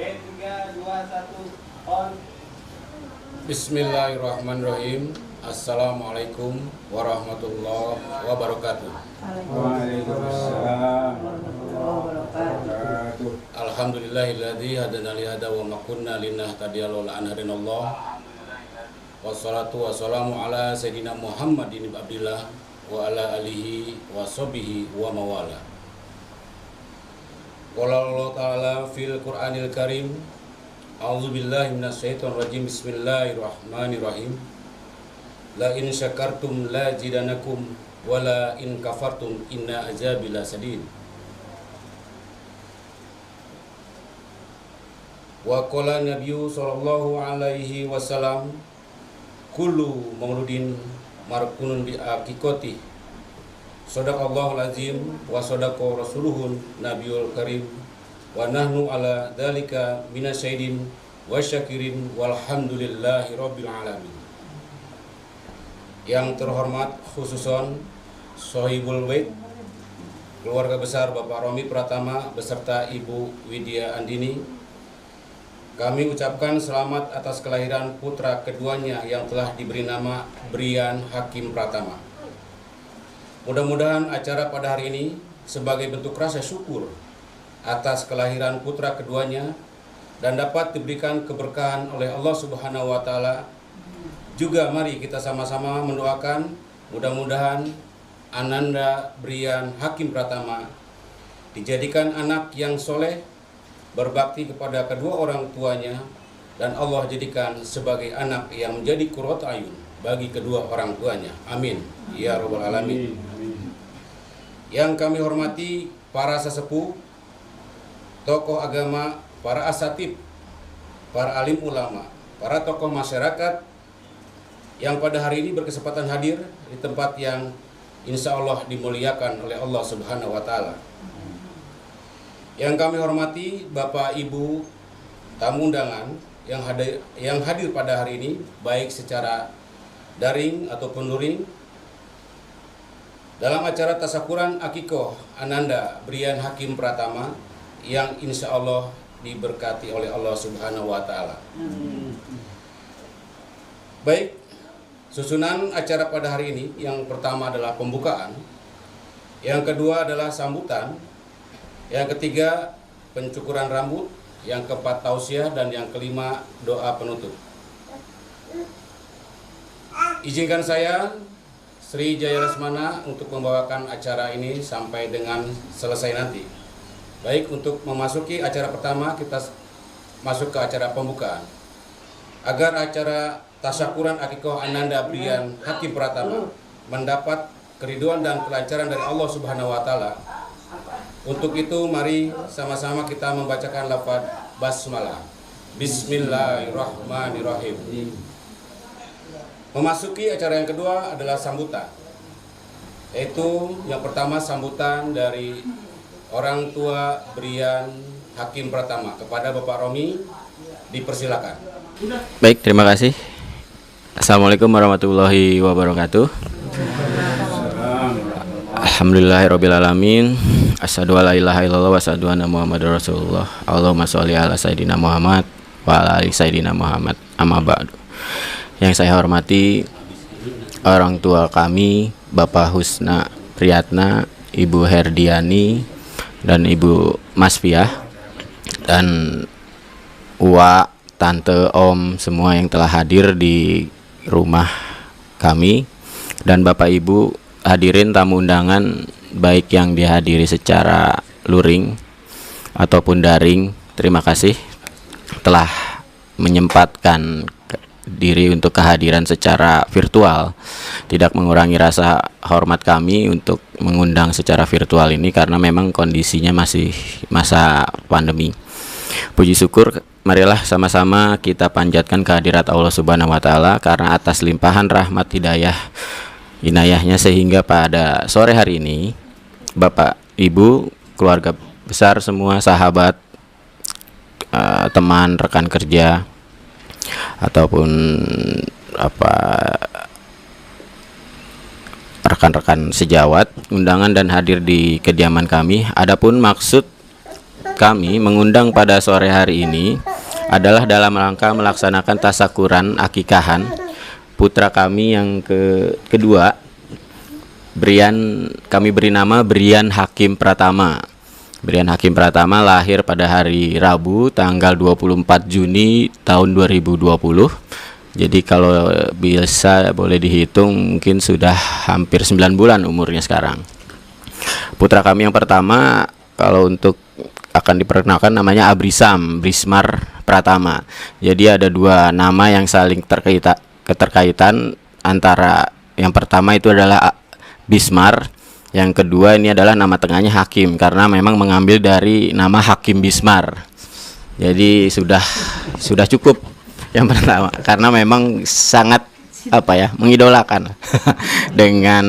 3, 2, 1, on. Bismillahirrahmanirrahim. Assalamualaikum warahmatullahi wabarakatuh. Waalaikumsalam warahmatullahi wabarakatuh. Alhamdulillahilladzi hadana li hada wa ma kunna linahtadiya laula an hadanallah. Wassalatu wassalamu ala sayyidina Muhammadin ibn Abdillah wa ala alihi wa sahbihi wa mawala. Qala Allah ta'ala fil Qur'anil Karim. A'udzubillahi minasyaitonir rajim. Bismillahirrahmanirrahim. La in syakartum la zidanakum wa la in kafartum inna azabi lasadid. Wa qala nabiyyu sallallahu alaihi wasallam kullu mauludin markunun bi aqiqati. Shadaqallahul azim wa shadaqa rasuluhun nabiyul karim wa nahnu ala dzalika minasyahidin wa syakirin walhamdulillahi rabbil alamin. Yang terhormat khususon Sohibul Bait, keluarga besar Bapak Romi Pratama beserta Ibu Widya Andini, kami ucapkan selamat atas kelahiran putra keduanya yang telah diberi nama Brian Hakim Pratama. Mudah-mudahan acara pada hari ini sebagai bentuk rasa syukur atas kelahiran putra keduanya dan dapat diberikan keberkahan oleh Allah Subhanahu wa taala. Juga mari kita sama-sama mendoakan mudah-mudahan Ananda Brian Hakim Pratama dijadikan anak yang soleh, berbakti kepada kedua orang tuanya, dan Allah jadikan sebagai anak yang menjadi qurratu ayun bagi kedua orang tuanya. Amin ya rabbal alamin. Yang kami hormati para sesepuh, tokoh agama, para asatid, para alim ulama, para tokoh masyarakat yang pada hari ini berkesempatan hadir di tempat yang insya Allah dimuliakan oleh Allah Subhanahu wa taala. Yang kami hormati Bapak Ibu tamu undangan yang hadir pada hari ini, baik secara daring ataupun luring, dalam acara tasyakuran Akikoh Ananda Brian Hakim Pratama yang insya Allah diberkati oleh Allah Subhanahu wa taala. Baik, susunan acara pada hari ini, yang pertama adalah pembukaan, yang kedua adalah sambutan, yang ketiga pencukuran rambut, yang keempat tausiah, dan yang kelima doa penutup. Izinkan saya Sri Jaya Lesmana untuk membawakan acara ini sampai dengan selesai nanti. Baik, untuk memasuki acara pertama kita masuk ke acara pembukaan. Agar acara tasyakuran Akikoh Ananda Brian Hakim Pratama mendapat keriduan dan kelancaran dari Allah Subhanahu wa taala. Untuk itu mari sama-sama kita membacakan lafaz basmalah. Bismillahirrahmanirrahim. Memasuki acara yang kedua adalah sambutan. Yaitu yang pertama sambutan dari orang tua Brian Hakim Pratama kepada Bapak Romi, dipersilakan. Baik, terima kasih. Assalamualaikum warahmatullahi wabarakatuh. Alhamdulillahirrabbilalamin. Asyhadu alla ilaha illallah wa asyhadu anna Muhammadar Rasulullah. Allahumma sholli ala sayyidina Muhammad wa ala ali sayyidina Muhammad. Amma ba'du. Yang saya hormati orang tua kami, Bapak Husna Priyatna, Ibu Herdiani, dan Ibu Masfiah, dan Uwa, Tante, Om, semua yang telah hadir di rumah kami, dan Bapak Ibu hadirin tamu undangan, baik yang dihadiri secara luring ataupun daring. Terima kasih telah menyempatkan diri untuk kehadiran secara virtual. Tidak mengurangi rasa hormat kami untuk mengundang secara virtual ini karena memang kondisinya masih masa pandemi. Puji syukur, marilah sama-sama kita panjatkan kehadirat Allah Subhanahu wa taala karena atas limpahan rahmat hidayah inayahnya sehingga pada sore hari ini Bapak, Ibu, keluarga besar semua, sahabat, teman, rekan kerja ataupun rekan-rekan sejawat undangan dan hadir di kediaman kami. Adapun maksud kami mengundang pada sore hari ini adalah dalam rangka melaksanakan tasakuran akikahan putra kami yang kedua, kami beri nama Brian Hakim Pratama. Brian Hakim Pratama lahir pada hari Rabu tanggal 24 Juni tahun 2020. Jadi kalau bisa boleh dihitung mungkin sudah hampir 9 bulan umurnya sekarang. Putra kami yang pertama kalau untuk akan diperkenalkan namanya Brismar Pratama. Jadi ada dua nama yang saling keterkaitan, antara yang pertama itu adalah Bismar, yang kedua ini adalah nama tengahnya Hakim karena memang mengambil dari nama Hakim Bismar. Jadi sudah cukup yang pertama karena memang sangat mengidolakan dengan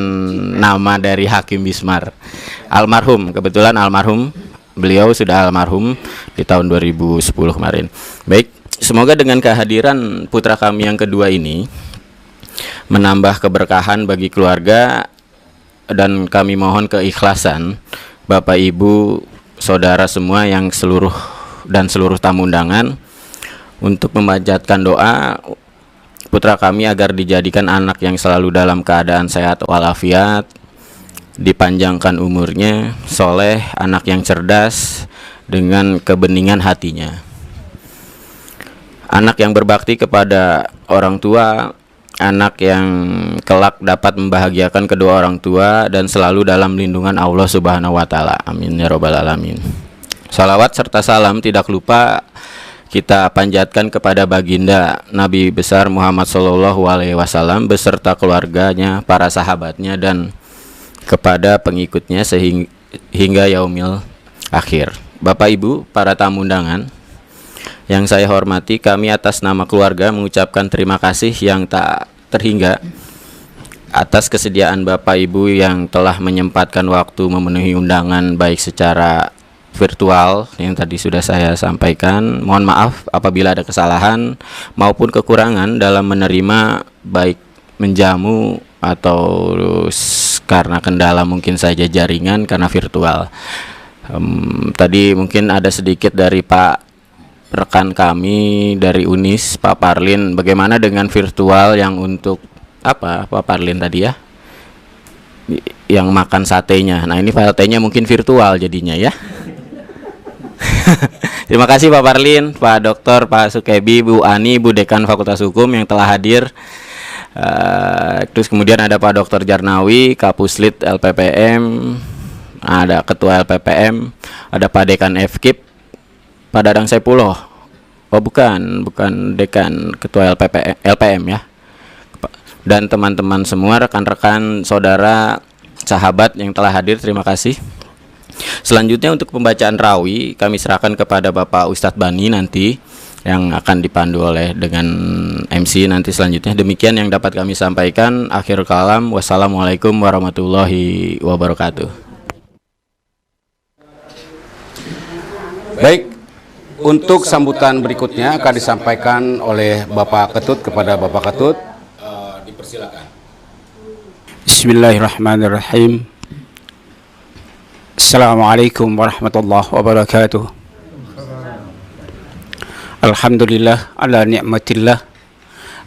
nama dari Hakim Bismar. Kebetulan almarhum, beliau sudah almarhum di tahun 2010 kemarin. Baik, semoga dengan kehadiran putra kami yang kedua ini menambah keberkahan bagi keluarga, dan kami mohon keikhlasan Bapak Ibu saudara semua yang seluruh tamu undangan untuk memanjatkan doa putra kami agar dijadikan anak yang selalu dalam keadaan sehat walafiat, dipanjangkan umurnya, soleh, anak yang cerdas dengan kebeningan hatinya, anak yang berbakti kepada orang tua, anak yang kelak dapat membahagiakan kedua orang tua dan selalu dalam lindungan Allah Subhanahu wa taala. Amin ya rabbal alamin. Salawat serta salam tidak lupa kita panjatkan kepada baginda Nabi besar Muhammad SAW beserta keluarganya, para sahabatnya, dan kepada pengikutnya hingga yaumil akhir. Bapak Ibu, para tamu undangan yang saya hormati, kami atas nama keluarga mengucapkan terima kasih yang tak terhingga atas kesediaan Bapak Ibu yang telah menyempatkan waktu memenuhi undangan baik secara virtual yang tadi sudah saya sampaikan. Mohon maaf apabila ada kesalahan maupun kekurangan dalam menerima, baik menjamu atau karena kendala mungkin saja jaringan karena virtual. Tadi mungkin ada sedikit dari Pak rekan kami dari Unis, Pak Parlin, bagaimana dengan virtual yang untuk Pak Parlin tadi ya, yang makan satenya. Nah ini satenya mungkin virtual jadinya ya. Terima kasih Pak Parlin, Pak Dokter, Pak Sukebi, Bu Ani, Bu Dekan Fakultas Hukum yang telah hadir. Terus kemudian ada Pak Dokter Jarnawi, Kapuslit LPPM, ada Ketua LPPM, ada Pak Dekan FKIP, Pak Dadang Sepuluh. Oh bukan Dekan, Ketua LPM ya. Dan teman-teman semua, rekan-rekan, saudara, sahabat yang telah hadir, terima kasih. Selanjutnya untuk pembacaan rawi kami serahkan kepada Bapak Ustadz Bani nanti yang akan dipandu oleh dengan MC nanti selanjutnya. Demikian yang dapat kami sampaikan. Akhir kalam, wassalamualaikum warahmatullahi wabarakatuh. Baik, untuk sambutan berikutnya akan disampaikan oleh Bapak Ketut kepada Bapak Ketut. Dipersilakan. Bismillahirrahmanirrahim. Assalamualaikum warahmatullahi wabarakatuh. Alhamdulillah ala ni'matillah,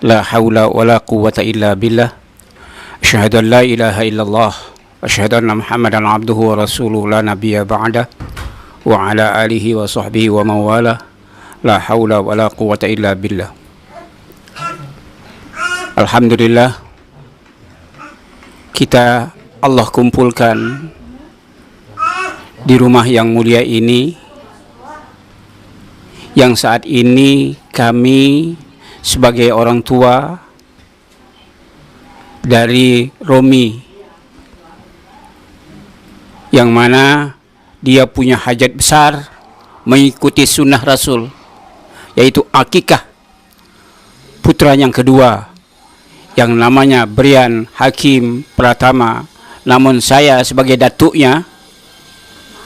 la hawla wa la quwwata illa billah. Asyhadu an la ilaha illallah, asyhadu anna Muhammadan abduhu wa rasuluhu la nabiyya ba'da, wa ala alihi wa sahbihi wa mawala, la hawla wa la quwwata illa billah. Alhamdulillah, kita Allah kumpulkan di rumah yang mulia ini, yang saat ini kami sebagai orang tua dari Romi, yang mana dia punya hajat besar mengikuti sunnah Rasul, yaitu akikah putra yang kedua yang namanya Brian Hakim Pratama. Namun saya sebagai datuknya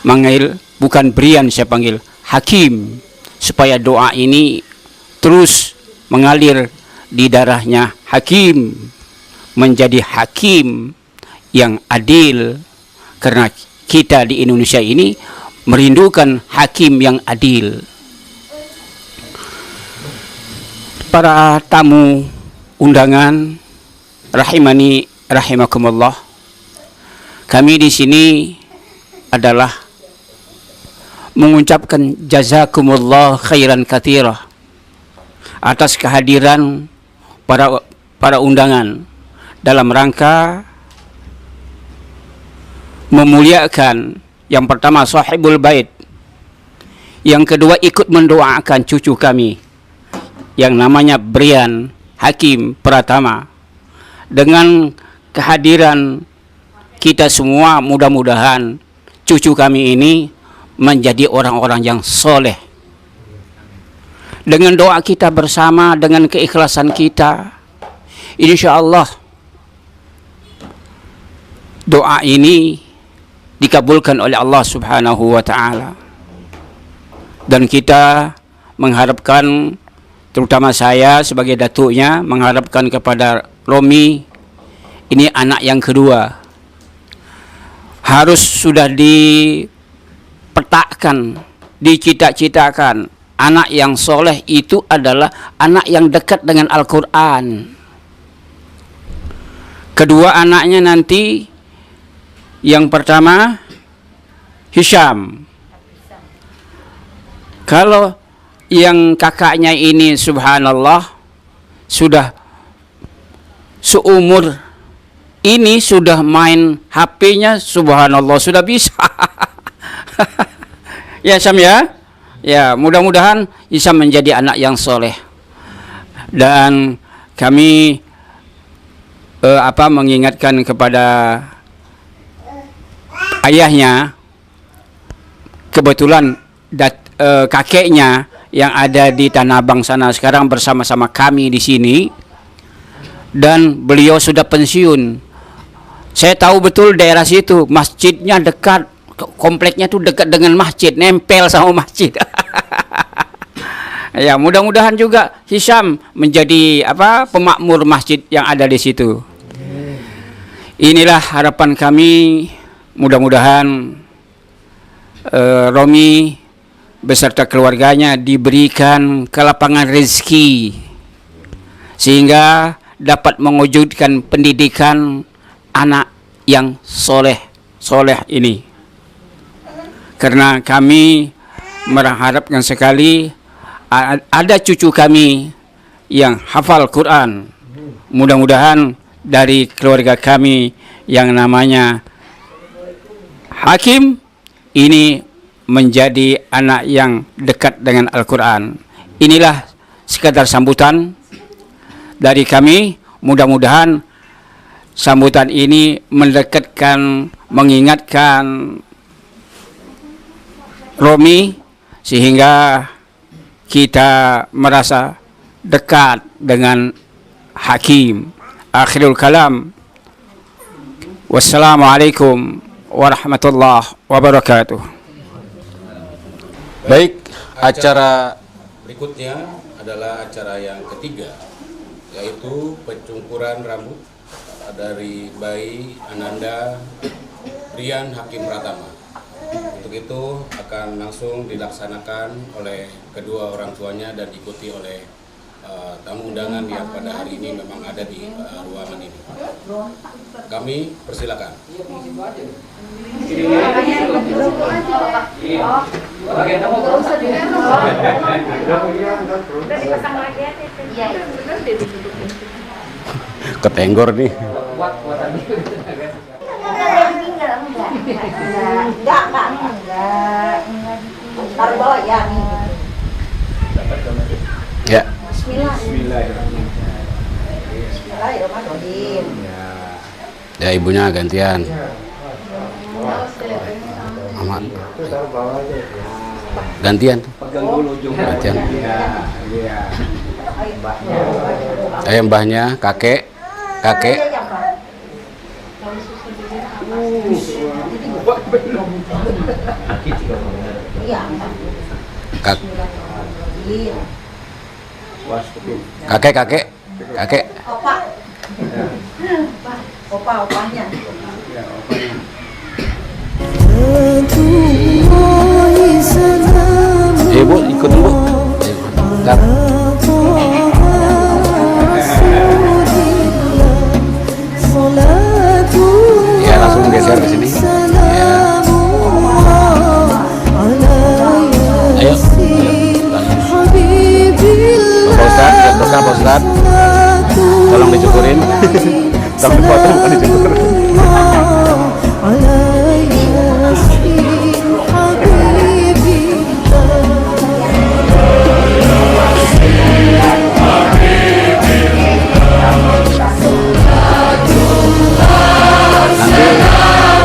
manggil bukan Brian, saya panggil Hakim, supaya doa ini terus mengalir di darahnya Hakim, menjadi hakim yang adil. Karena kita di Indonesia ini merindukan hakim yang adil. Para tamu undangan rahimani rahimakumullah, kami di sini adalah mengucapkan jazakumullah khairan katsira atas kehadiran para undangan dalam rangka memuliakan yang pertama sahibul bait, yang kedua ikut mendoakan cucu kami yang namanya Brian Hakim Pratama. Dengan kehadiran kita semua, mudah-mudahan cucu kami ini menjadi orang-orang yang soleh. Dengan doa kita bersama, dengan keikhlasan kita, insya Allah doa ini dikabulkan oleh Allah Subhanahu wa Ta'ala. Dan kita mengharapkan, terutama saya sebagai datuknya, mengharapkan kepada Romi, ini anak yang kedua, harus sudah dipetakan, dicita-citakan. Anak yang soleh itu adalah anak yang dekat dengan Al-Quran. Kedua anaknya nanti, yang pertama Hisham. Kalau yang kakaknya ini subhanallah sudah seumur ini, sudah main HP-nya subhanallah, sudah bisa. Ya Sam ya. Ya, mudah-mudahan bisa menjadi anak yang soleh. Dan kami mengingatkan kepada ayahnya, kebetulan kakeknya yang ada di Tanah Abang sana sekarang bersama-sama kami di sini, dan beliau sudah pensiun. Saya tahu betul daerah situ, masjidnya dekat, kompleknya tuh dekat dengan masjid, nempel sama masjid. Ya, mudah-mudahan juga Hisham menjadi pemakmur masjid yang ada di situ. Inilah harapan kami, mudah-mudahan Romi beserta keluarganya diberikan kelapangan rezeki sehingga dapat mewujudkan pendidikan anak yang soleh ini. Karena kami mengharapkan sekali ada cucu kami yang hafal Quran. Mudah-mudahan dari keluarga kami yang namanya Hakim ini menjadi anak yang dekat dengan Al-Quran. Inilah sekadar sambutan dari kami. Mudah-mudahan sambutan ini mendekatkan, mengingatkan Romi sehingga kita merasa dekat dengan Hakim. Akhirul kalam. Wassalamualaikum warahmatullahi wabarakatuh. Baik, acara berikutnya adalah acara yang ketiga, yaitu pencungkuran rambut dari bayi Ananda Brian Hakim Pratama. Untuk itu akan langsung dilaksanakan oleh kedua orang tuanya dan diikuti oleh tamu undangan yang pada hari ini memang ada di ruangan ini. Kami persilakan. Ketenggor nih. Ya. Bismillahirrahmanirrahim. Ya, ibunya gantian. Aman. Gantian. Gantian. Ayo mbahnya, kakek. Kakek. Opa-opanya. Tentu Ustaz. Ya, langsung geser ke sini. Ya. Ayo. Pak Ustaz, lihat bekal Pak Ustaz. Tolong dicukurin. Sampai potong bukan dicukur.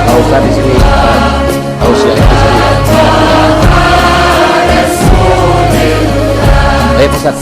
Nanti Ustaz di sini. Tausiah di sini. Ayo Ustaz.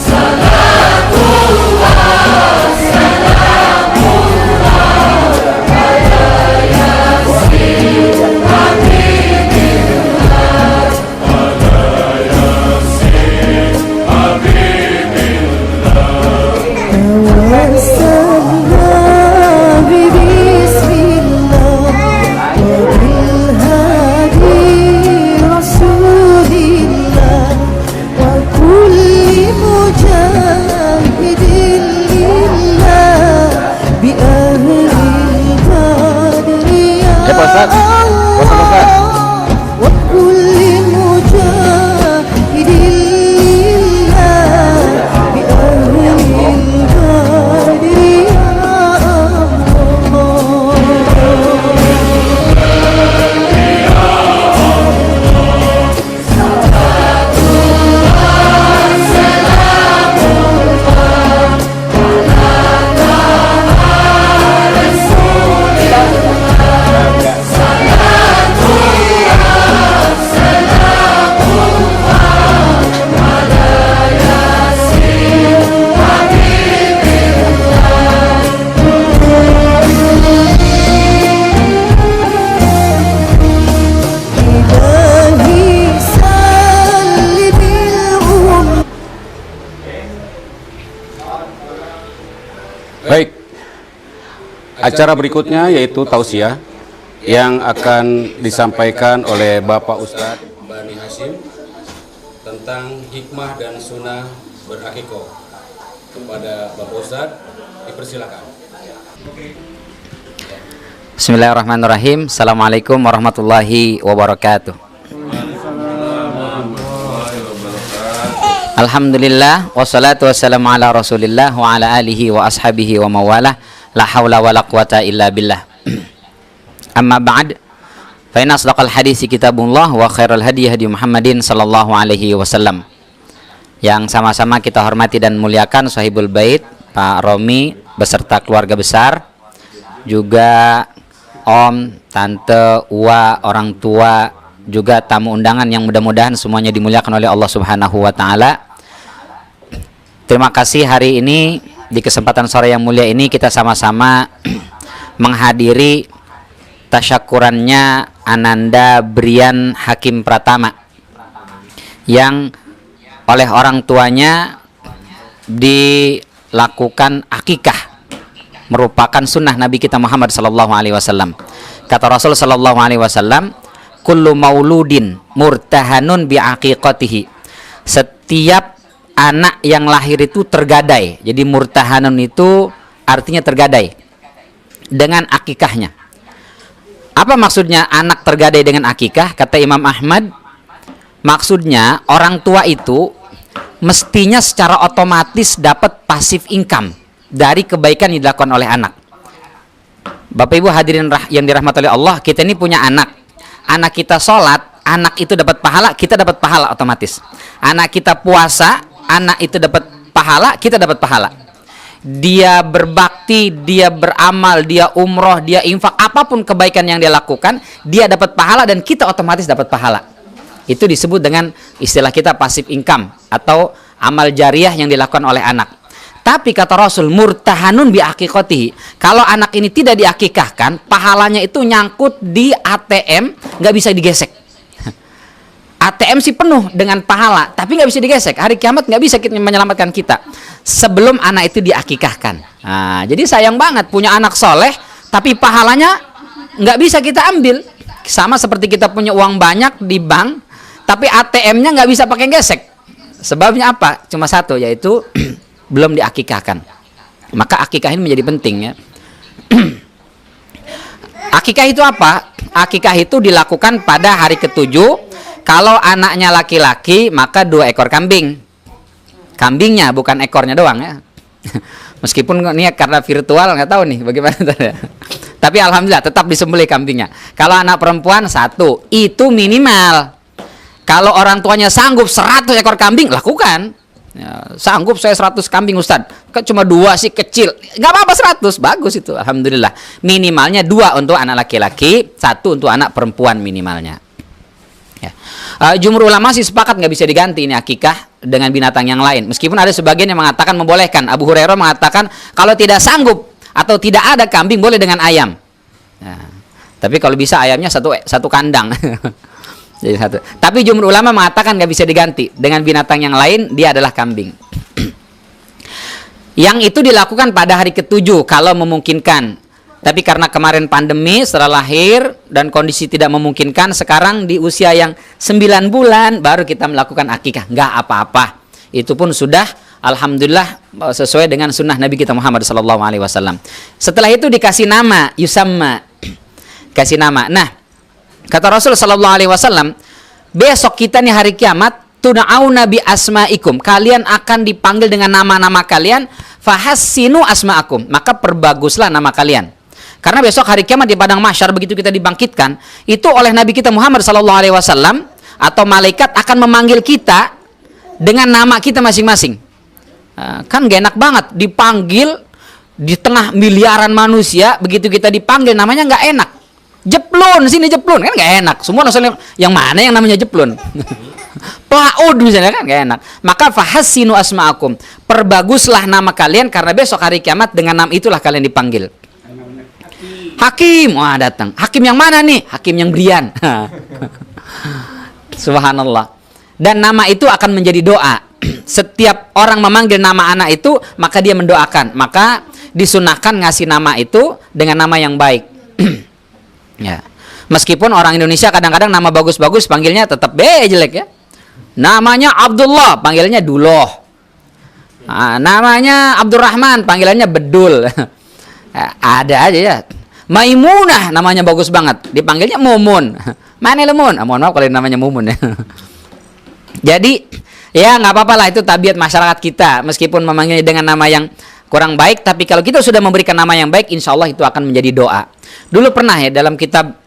Baik, acara berikutnya yaitu tausiah yang akan disampaikan oleh Bapak Ustadz Bani Hashim tentang hikmah dan sunnah berakikoh. Kepada Bapak Ustadz, dipersilakan. Bismillahirrahmanirrahim. Assalamualaikum warahmatullahi wabarakatuh. Alhamdulillah wassalatu wassalamu ala Rasulillah wa ala alihi wa ashabihi wa mawalah. La haula wa la quwata illa billah. Amma ba'd. Fa inna asdaqal hadisi kitabullah wa khairal hadi hadi Muhammadin sallallahu alaihi wasallam. Yang sama-sama kita hormati dan muliakan sahibul bait Pak Romi beserta keluarga besar, juga om, tante, uwa, orang tua, juga tamu undangan yang mudah-mudahan semuanya dimuliakan oleh Allah Subhanahu wa taala. Terima kasih hari ini di kesempatan sore yang mulia ini kita sama-sama menghadiri tasyakurannya Ananda Brian Hakim Pratama yang oleh orang tuanya dilakukan akikah, merupakan sunnah Nabi kita Muhammad sallallahu alaihi wasallam. Kata Rasul sallallahu alaihi wasallam, kullu mauludin murtahanun bi aqiqatihi. Setiap anak yang lahir itu tergadai. Jadi murtahanun itu artinya tergadai dengan akikahnya. Apa maksudnya anak tergadai dengan akikah? Kata Imam Ahmad, maksudnya orang tua itu mestinya secara otomatis dapat passive income dari kebaikan yang dilakukan oleh anak. Bapak Ibu hadirin yang dirahmati oleh Allah, kita ini punya anak. Anak kita sholat, anak itu dapat pahala, kita dapat pahala otomatis. Anak kita puasa, anak itu dapat pahala, kita dapat pahala. Dia berbakti, dia beramal, dia umroh, dia infak, apapun kebaikan yang dia lakukan, dia dapat pahala dan kita otomatis dapat pahala. Itu disebut dengan istilah kita passive income atau amal jariah yang dilakukan oleh anak. Tapi kata Rasul, murtahanun bi aqiqatihi. Kalau anak ini tidak diakikahkan, pahalanya itu nyangkut di ATM, nggak bisa digesek. ATM sih penuh dengan pahala, tapi nggak bisa digesek. Hari kiamat nggak bisa menyelamatkan kita sebelum anak itu diakikahkan. Nah, jadi sayang banget punya anak soleh, tapi pahalanya nggak bisa kita ambil. Sama seperti kita punya uang banyak di bank, tapi ATM-nya nggak bisa pakai gesek. Sebabnya apa? Cuma satu, yaitu belum diakikahkan. Maka akikah ini menjadi penting ya. Akikah itu apa? Akikah itu dilakukan pada hari ke-7. Kalau anaknya laki-laki, maka 2 ekor kambing. Kambingnya, bukan ekornya doang ya. Meskipun ini karena virtual nggak tahu nih bagaimana. Tapi alhamdulillah tetap disembelih kambingnya. Kalau anak perempuan 1, itu minimal. Kalau orang tuanya sanggup 100 ekor kambing, lakukan. Ya, sanggup saya 100 kambing Ustadz, cuma 2 sih kecil, nggak apa-apa 100, bagus itu, alhamdulillah. Minimalnya 2 untuk anak laki-laki, 1 untuk anak perempuan minimalnya. Ya. Jumhur ulama sih sepakat nggak bisa diganti ini akikah dengan binatang yang lain. Meskipun ada sebagian yang mengatakan membolehkan. Abu Hurairah mengatakan kalau tidak sanggup atau tidak ada kambing boleh dengan ayam. Ya. Tapi kalau bisa ayamnya satu kandang. Jadi 1. Tapi jumhur ulama mengatakan nggak bisa diganti dengan binatang yang lain, dia adalah kambing. Yang itu dilakukan pada hari ke-7 kalau memungkinkan. Tapi karena kemarin pandemi setelah lahir dan kondisi tidak memungkinkan, sekarang di usia yang 9 bulan baru kita melakukan akikah. Nggak apa-apa. Itu pun sudah alhamdulillah sesuai dengan sunnah Nabi kita Muhammad SAW. Setelah itu dikasih nama, yusamma. Kasih nama. Nah, kata Rasul SAW, besok kita nih hari kiamat, tud'auna bi asma'ikum. Kalian akan dipanggil dengan nama-nama kalian, fahassinu asma'akum. Maka perbaguslah nama kalian. Karena besok hari kiamat di padang mahsyar begitu kita dibangkitkan, itu oleh Nabi kita Muhammad SAW atau malaikat akan memanggil kita dengan nama kita masing-masing. Kan gak enak banget dipanggil di tengah miliaran manusia, begitu kita dipanggil namanya nggak enak. Jeplun, sini jeplun, kan gak enak. Semua langsung yang mana yang namanya jeplun. Plaud misalnya, kan gak enak. Maka fahassinu asma'akum, perbaguslah nama kalian karena besok hari kiamat dengan nama itulah kalian dipanggil. Hakim, wah datang. Hakim yang mana nih? Hakim yang Brian. Subhanallah. Dan nama itu akan menjadi doa. Setiap orang memanggil nama anak itu, maka dia mendoakan. Maka disunahkan ngasih nama itu dengan nama yang baik. Ya. Meskipun orang Indonesia kadang-kadang nama bagus-bagus panggilnya tetap jelek ya. Namanya Abdullah, panggilannya Duloh. Namanya Abdurrahman, panggilannya Bedul. Ada aja ya. Maimunah namanya bagus banget, dipanggilnya Mumun. Mana Lemun? Mohon maaf kalau namanya Mumun ya. Jadi ya nggak apa-apa lah, itu tabiat masyarakat kita. Meskipun memanggilnya dengan nama yang kurang baik, tapi kalau kita sudah memberikan nama yang baik, insya Allah itu akan menjadi doa. Dulu pernah ya dalam kitab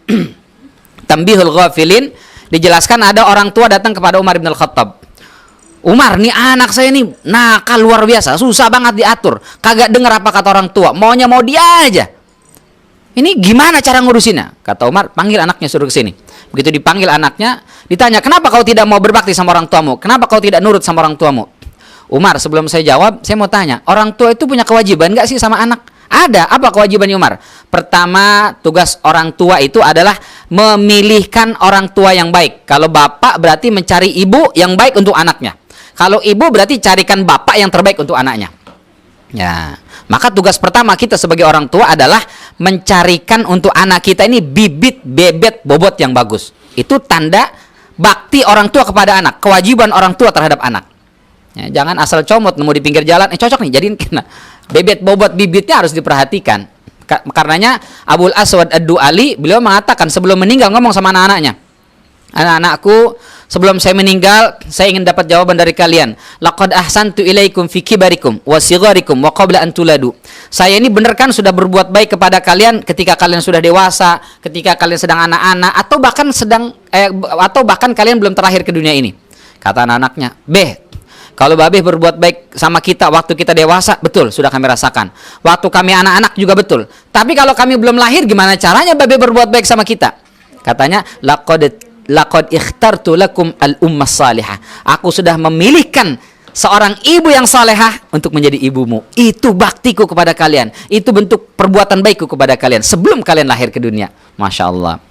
Tambihul Ghafilin dijelaskan ada orang tua datang kepada Umar bin Al-Khattab. Umar, nih anak saya nih nakal luar biasa, susah banget diatur, kagak dengar apa kata orang tua, maunya mau dia aja. Ini gimana cara ngurusinnya? Kata Umar, panggil anaknya, suruh ke sini. Begitu dipanggil anaknya, ditanya, kenapa kau tidak mau berbakti sama orang tuamu? Kenapa kau tidak nurut sama orang tuamu? Umar, sebelum saya jawab, saya mau tanya, orang tua itu punya kewajiban nggak sih sama anak? Ada. Apa kewajibannya Umar? Pertama, tugas orang tua itu adalah memilihkan orang tua yang baik. Kalau bapak berarti mencari ibu yang baik untuk anaknya. Kalau ibu berarti carikan bapak yang terbaik untuk anaknya. Ya, maka tugas pertama kita sebagai orang tua adalah mencarikan untuk anak kita ini bibit bebet bobot yang bagus. Itu tanda bakti orang tua kepada anak, kewajiban orang tua terhadap anak. Ya, jangan asal comot nemu di pinggir jalan, cocok nih jadiin kena. Bebet bobot bibitnya harus diperhatikan. Karenanya Abul Aswad Ad-Du'ali beliau mengatakan sebelum meninggal ngomong sama anak-anaknya, anak-anakku, sebelum saya meninggal saya ingin dapat jawaban dari kalian. Laqad ahsantu ilaikum fi kibarikum wa sigharikum wa qabla an tuladu. Saya ini benar kan sudah berbuat baik kepada kalian ketika kalian sudah dewasa, ketika kalian sedang anak-anak, atau bahkan kalian belum terlahir ke dunia ini. Kata anak-anaknya, kalau Babeh berbuat baik sama kita waktu kita dewasa, betul, sudah kami rasakan. Waktu kami anak-anak juga betul. Tapi kalau kami belum lahir, gimana caranya Babeh berbuat baik sama kita? Katanya, laqad ikhtartu lakum al-ummah salihah. Aku sudah memilihkan seorang ibu yang salehah untuk menjadi ibumu. Itu baktiku kepada kalian. Itu bentuk perbuatan baikku kepada kalian sebelum kalian lahir ke dunia. Masya Allah.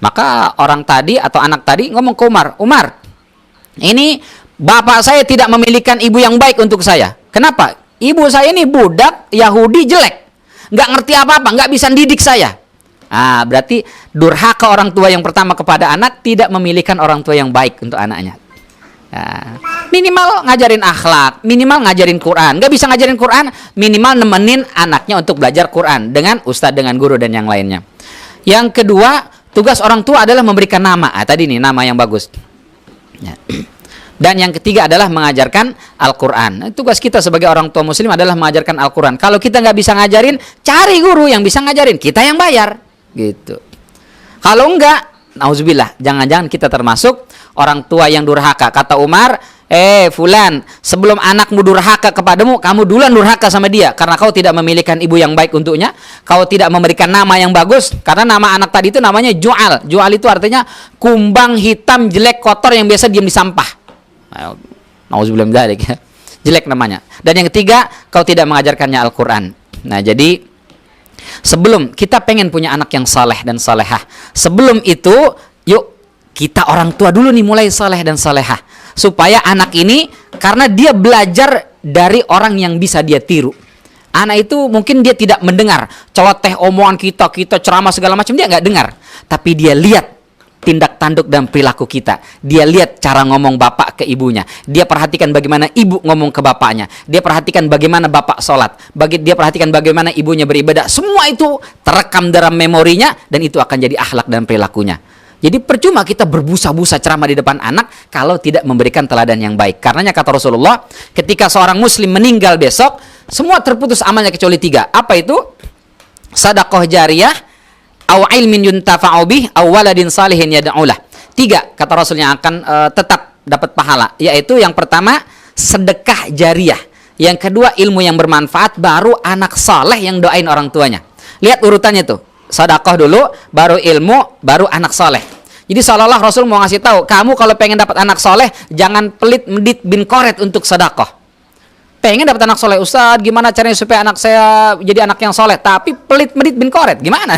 Maka orang tadi atau anak tadi ngomong ke Umar, Umar, ini bapak saya tidak memilihkan ibu yang baik untuk saya. Kenapa? Ibu saya ini budak Yahudi jelek, nggak ngerti apa-apa, nggak bisa didik saya. Berarti durhaka orang tua yang pertama kepada anak, tidak memilihkan orang tua yang baik untuk anaknya. Nah, minimal ngajarin akhlak, minimal ngajarin Quran. Nggak bisa ngajarin Quran, minimal nemenin anaknya untuk belajar Quran dengan ustadz, dengan guru dan yang lainnya. Yang kedua, tugas orang tua adalah memberikan nama. Tadi nih nama yang bagus. Ya. Dan yang ketiga adalah mengajarkan Al-Quran. Tugas kita sebagai orang tua muslim adalah mengajarkan Al-Quran. Kalau kita nggak bisa ngajarin, cari guru yang bisa ngajarin. Kita yang bayar. Gitu. Kalau enggak, nauzubillah, jangan-jangan kita termasuk orang tua yang durhaka. Kata Umar, fulan, sebelum anakmu durhaka kepadamu, kamu duluan durhaka sama dia. Karena kau tidak memilihkan ibu yang baik untuknya. Kau tidak memberikan nama yang bagus. Karena nama anak tadi itu namanya Ju'al. Ju'al itu artinya kumbang hitam, jelek, kotor yang biasa diam di sampah. Nauzubillah min dzalik. Jelek namanya. Dan yang ketiga, kau tidak mengajarkannya Al-Quran. Nah, jadi sebelum kita pengen punya anak yang saleh dan salehah, sebelum itu, yuk kita orang tua dulu nih mulai saleh dan salehah. Supaya anak ini, karena dia belajar dari orang yang bisa dia tiru. Anak itu mungkin dia tidak mendengar celoteh omongan kita ceramah segala macam, dia nggak dengar. Tapi dia lihat tindak tanduk dan perilaku kita. Dia lihat cara ngomong bapak ke ibunya. Dia perhatikan bagaimana ibu ngomong ke bapaknya. Dia perhatikan bagaimana bapak sholat. Dia perhatikan bagaimana ibunya beribadah. Semua itu terekam dalam memorinya dan itu akan jadi akhlak dan perilakunya. Jadi percuma kita berbusa-busa ceramah di depan anak kalau tidak memberikan teladan yang baik. Karenanya kata Rasulullah, ketika seorang muslim meninggal besok, semua terputus amalnya kecuali 3. Apa itu? Sadaqah jariyah, au ilmin yuntafa'u bih, au waladin salihin yad'ulah. 3 kata Rasulnya akan tetap dapat pahala, yaitu yang pertama sedekah jariyah, yang kedua ilmu yang bermanfaat, baru anak saleh yang doain orang tuanya. Lihat urutannya tuh. Sedekah dulu, baru ilmu, baru anak soleh. Jadi seolah-olah Rasul mau ngasih tahu, kamu kalau pengen dapat anak soleh, jangan pelit medit bin koret untuk sedekah. Pengen dapat anak soleh, Ustaz, gimana caranya supaya anak saya jadi anak yang soleh? Tapi pelit medit bin koret, gimana?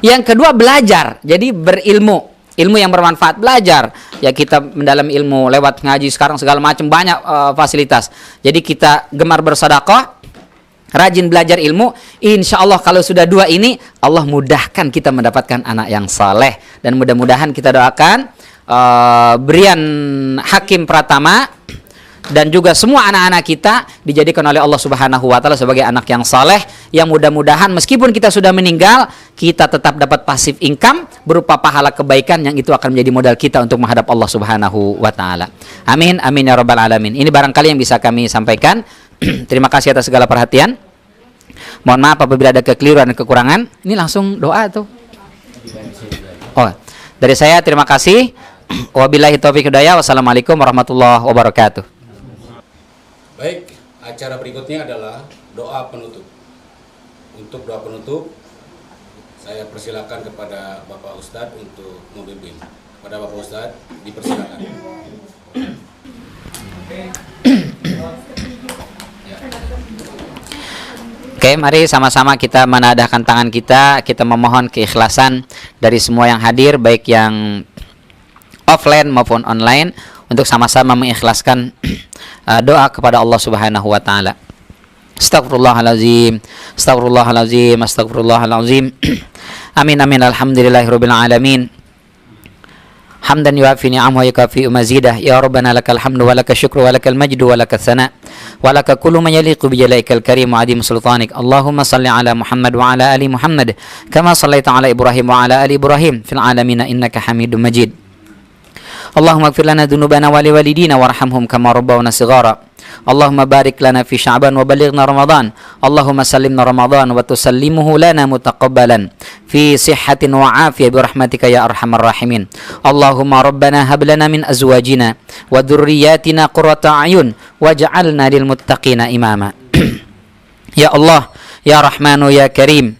Yang kedua belajar, jadi berilmu, ilmu yang bermanfaat, belajar. Ya kita mendalam ilmu lewat ngaji sekarang segala macam banyak fasilitas. Jadi kita gemar bersedekah, rajin belajar ilmu, insya Allah kalau sudah 2 ini, Allah mudahkan kita mendapatkan anak yang saleh. Dan mudah-mudahan kita doakan Brian Hakim Pratama dan juga semua anak-anak kita dijadikan oleh Allah Subhanahu wa Ta'ala sebagai anak yang saleh, yang mudah-mudahan meskipun kita sudah meninggal, kita tetap dapat passive income berupa pahala kebaikan yang itu akan menjadi modal kita untuk menghadap Allah Subhanahu wa Ta'ala. Amin, amin ya rabbal alamin. Ini barangkali yang bisa kami sampaikan. Terima kasih atas segala perhatian. Mohon maaf apabila ada kekeliruan dan kekurangan. Ini langsung doa tuh. Oh, dari saya terima kasih. Wabillahi taufiq hidayah. Wassalamualaikum warahmatullahi wabarakatuh. Baik, acara berikutnya adalah doa penutup. Untuk doa penutup, saya persilakan kepada Bapak Ustadz untuk membimbing. Kepada Bapak Ustadz, dipersilakan. Oke, mari sama-sama kita menadahkan tangan kita. Kita memohon keikhlasan dari semua yang hadir, baik yang offline maupun online, untuk sama-sama mengikhlaskan doa kepada Allah Subhanahu wa Ta'ala. Astagfirullahalazim, astagfirullahalazim, astagfirullahalazim. Amin, amin, alhamdulillahirabbil alamin. Hamdan yuafi ni'amahu wa yukafi mazidah. Ya Rabbana lakal hamdu wa lakal syukru wa lakal majdu wa lakal thana wa lakal kullu man yaliqu bi jalalikal karim wa adim sultanik. Allahumma salli ala Muhammad wa ala ali Muhammad kama sallaita ala Ibrahim wa ala ali Ibrahim fil alamin innaka Hamidum Majid. Allahumma ighfir lana dhunubana wa liwalidina warhamhum kama rabbawna shighara. Allahumma barik lana fi Sya'ban wa balighna Ramadan. Allahumma sallimna Ramadan wa tusallimuhu lana mutaqabbalan fi sihhatin wa afiyah bi rahmatika ya arhamar rahimin. Allahumma rabbana hab lana min azwajina wa dhurriyyatina qurrata a'yun waj'alna lil muttaqina imama. Ya Allah, ya Rahmanu ya Karim,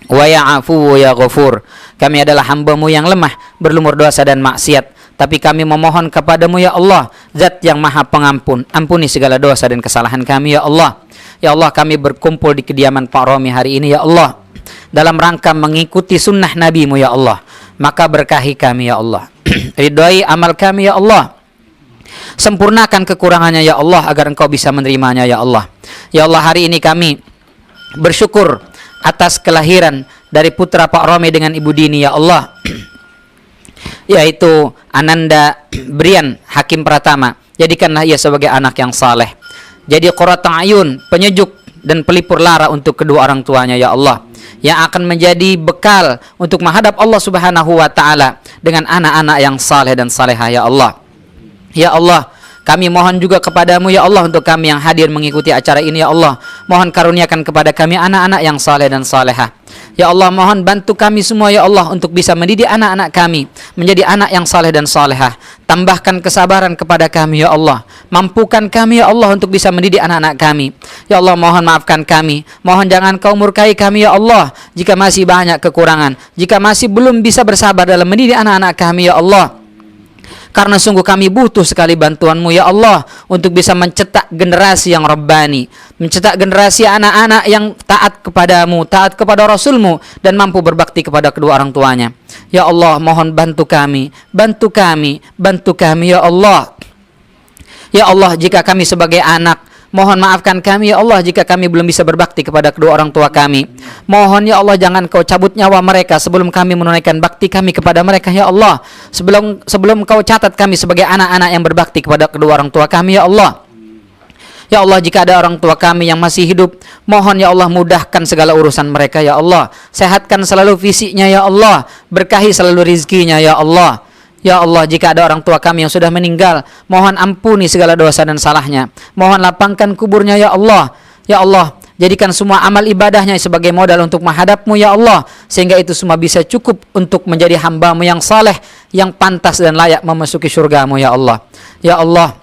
wa ya Afu ya Ghafur. Kami adalah hamba-Mu yang lemah, berlumur dosa dan maksiat, tapi kami memohon kepadamu ya Allah, Zat yang maha pengampun. Ampuni segala dosa dan kesalahan kami ya Allah. Ya Allah, kami berkumpul di kediaman Pak Romi hari ini ya Allah, dalam rangka mengikuti sunnah Nabi-Mu ya Allah. Maka berkahi kami ya Allah. Ridhoi amal kami ya Allah. Sempurnakan kekurangannya ya Allah, agar Engkau bisa menerimanya ya Allah. Ya Allah, hari ini kami bersyukur atas kelahiran dari putra Pak Romi dengan Ibu Dini ya Allah. yaitu Ananda Brian Hakim Pratama. Jadikanlah ia sebagai anak yang saleh. Jadi qurrata ayun, penyejuk dan pelipur lara untuk kedua orang tuanya ya Allah, yang akan menjadi bekal untuk menghadap Allah Subhanahu wa taala dengan anak-anak yang saleh dan salehah ya Allah. Ya Allah, kami mohon juga kepadamu ya Allah untuk kami yang hadir mengikuti acara ini ya Allah. Mohon karuniakan kepada kami anak-anak yang saleh dan salehah. Ya Allah, mohon bantu kami semua ya Allah untuk bisa mendidik anak-anak kami menjadi anak yang saleh dan salehah. Tambahkan kesabaran kepada kami ya Allah. Mampukan kami ya Allah untuk bisa mendidik anak-anak kami. Ya Allah, mohon maafkan kami. Mohon jangan kau murkai kami ya Allah jika masih banyak kekurangan, jika masih belum bisa bersabar dalam mendidik anak-anak kami ya Allah. Karena sungguh kami butuh sekali bantuanmu ya Allah untuk bisa mencetak generasi yang rabbani, mencetak generasi anak-anak yang taat kepadamu, taat kepada Rasulmu, dan mampu berbakti kepada kedua orang tuanya. Ya Allah, mohon bantu kami, bantu kami, bantu kami ya Allah. Ya Allah, jika kami sebagai anak, mohon maafkan kami ya Allah jika kami belum bisa berbakti kepada kedua orang tua kami. Mohon ya Allah jangan kau cabut nyawa mereka sebelum kami menunaikan bakti kami kepada mereka ya Allah. Sebelum kau catat kami sebagai anak-anak yang berbakti kepada kedua orang tua kami ya Allah. Ya Allah, jika ada orang tua kami yang masih hidup, mohon ya Allah mudahkan segala urusan mereka ya Allah. Sehatkan selalu fisiknya ya Allah, berkahi selalu rizkinya ya Allah. Ya Allah, jika ada orang tua kami yang sudah meninggal, mohon ampuni segala dosa dan salahnya. Mohon lapangkan kuburnya ya Allah. Ya Allah, jadikan semua amal ibadahnya sebagai modal untuk menghadapmu ya Allah, sehingga itu semua bisa cukup untuk menjadi hamba-Mu yang saleh, yang pantas dan layak memasuki surga-Mu ya Allah. Ya Allah,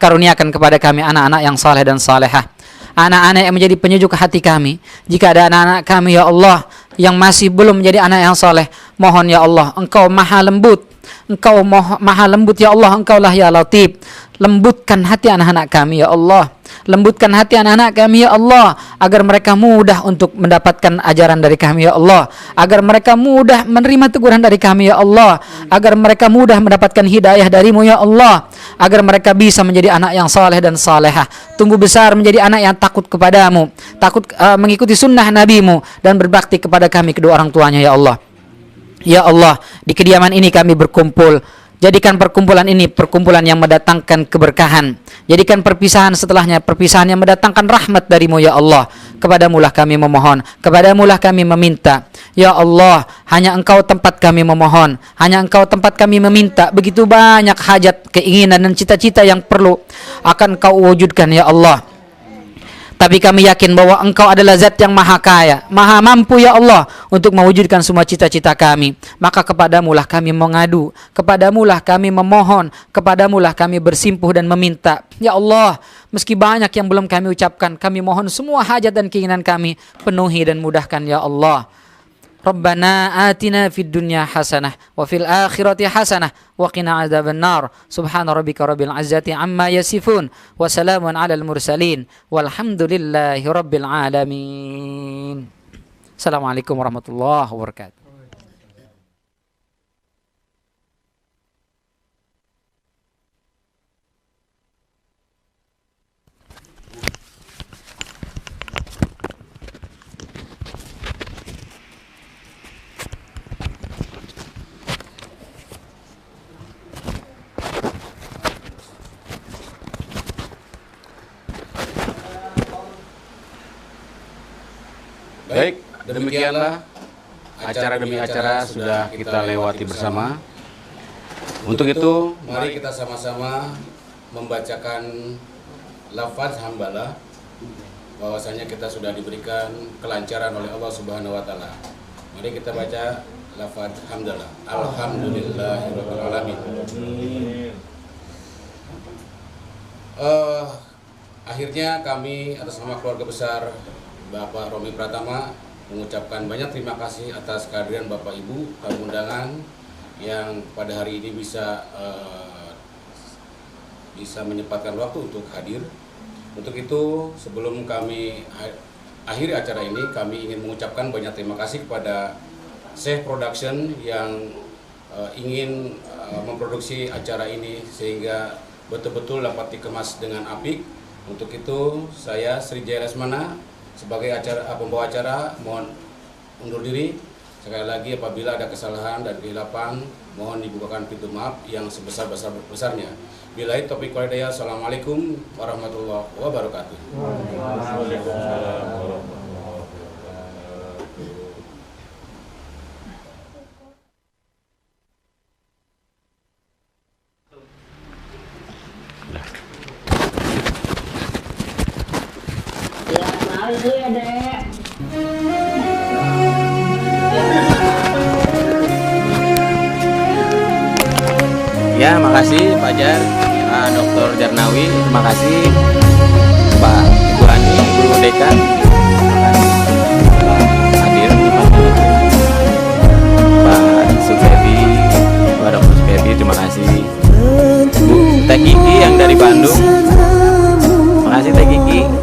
karuniakan kepada kami anak-anak yang saleh dan salehah, anak-anak yang menjadi penyejuk hati kami. Jika ada anak-anak kami ya Allah yang masih belum menjadi anak yang saleh, mohon ya Allah, Engkau maha lembut, Engkau maha lembut ya Allah, Engkaulah ya Latif. Lembutkan hati anak-anak kami ya Allah, lembutkan hati anak-anak kami ya Allah, agar mereka mudah untuk mendapatkan ajaran dari kami ya Allah, agar mereka mudah menerima teguran dari kami ya Allah, agar mereka mudah mendapatkan hidayah darimu ya Allah, agar mereka bisa menjadi anak yang saleh dan salehah, tumbuh besar menjadi anak yang takut kepadamu, takut mengikuti sunnah nabimu, dan berbakti kepada kami kedua orang tuanya ya Allah. Ya Allah, di kediaman ini kami berkumpul. Jadikan perkumpulan ini perkumpulan yang mendatangkan keberkahan. Jadikan perpisahan setelahnya perpisahan yang mendatangkan rahmat darimu ya Allah. Kepadamulah kami memohon, kepadamulah kami meminta. Ya Allah, hanya Engkau tempat kami memohon, hanya Engkau tempat kami meminta. Begitu banyak hajat, keinginan dan cita-cita yang perlu akan Kau wujudkan ya Allah. Tapi kami yakin bahwa Engkau adalah zat yang maha kaya, maha mampu ya Allah untuk mewujudkan semua cita-cita kami. Maka kepadamulah kami mengadu, kepadamulah kami memohon, kepadamulah kami bersimpuh dan meminta. Ya Allah, meski banyak yang belum kami ucapkan, kami mohon semua hajat dan keinginan kami penuhi dan mudahkan ya Allah. Rabbana atina fid dunya hasanah wa fil akhirati hasanah wa qina adzabannar. Subhana rabbika rabbil izzati amma yasifun wa salamun alal mursalin walhamdulillahi rabbil alamin. Assalamualaikum warahmatullahi wabarakatuh. Baik, demikianlah acara demi acara sudah kita lewati bersama. Untuk itu, mari kita sama-sama membacakan lafaz hamdalah, bahwasanya kita sudah diberikan kelancaran oleh Allah Subhanahu wa taala. Mari kita baca lafaz hamdalah. Alhamdulillahirabbil alamin. Akhirnya kami atas nama keluarga besar Bapak Romi Pratama mengucapkan banyak terima kasih atas kehadiran Bapak Ibu tamu undangan yang pada hari ini bisa menyempatkan waktu untuk hadir. Untuk itu, sebelum kami akhiri acara ini, kami ingin mengucapkan banyak terima kasih kepada Syekh Production yang ingin memproduksi acara ini sehingga betul-betul dapat dikemas dengan apik. Untuk itu, saya Sri Jaya Lesmana sebagai pembawa acara mohon undur diri. Sekali lagi apabila ada kesalahan dan kehilapan mohon dibukakan pintu maaf yang sebesar-besarnya. Billahi taufiq wal hidayah. Assalamualaikum warahmatullahi wabarakatuh. Ya, mari dulu ya, Dek. Ya, makasih Pak Jar, Dr. Jarnawi, terima kasih Pak Ibu Ani, Ibu Dekan, hadir Pak Sufebi, Pak Dr. Sufebi, terima kasih Bu Teh Kiki yang dari Bandung, terima kasih Teh Kiki.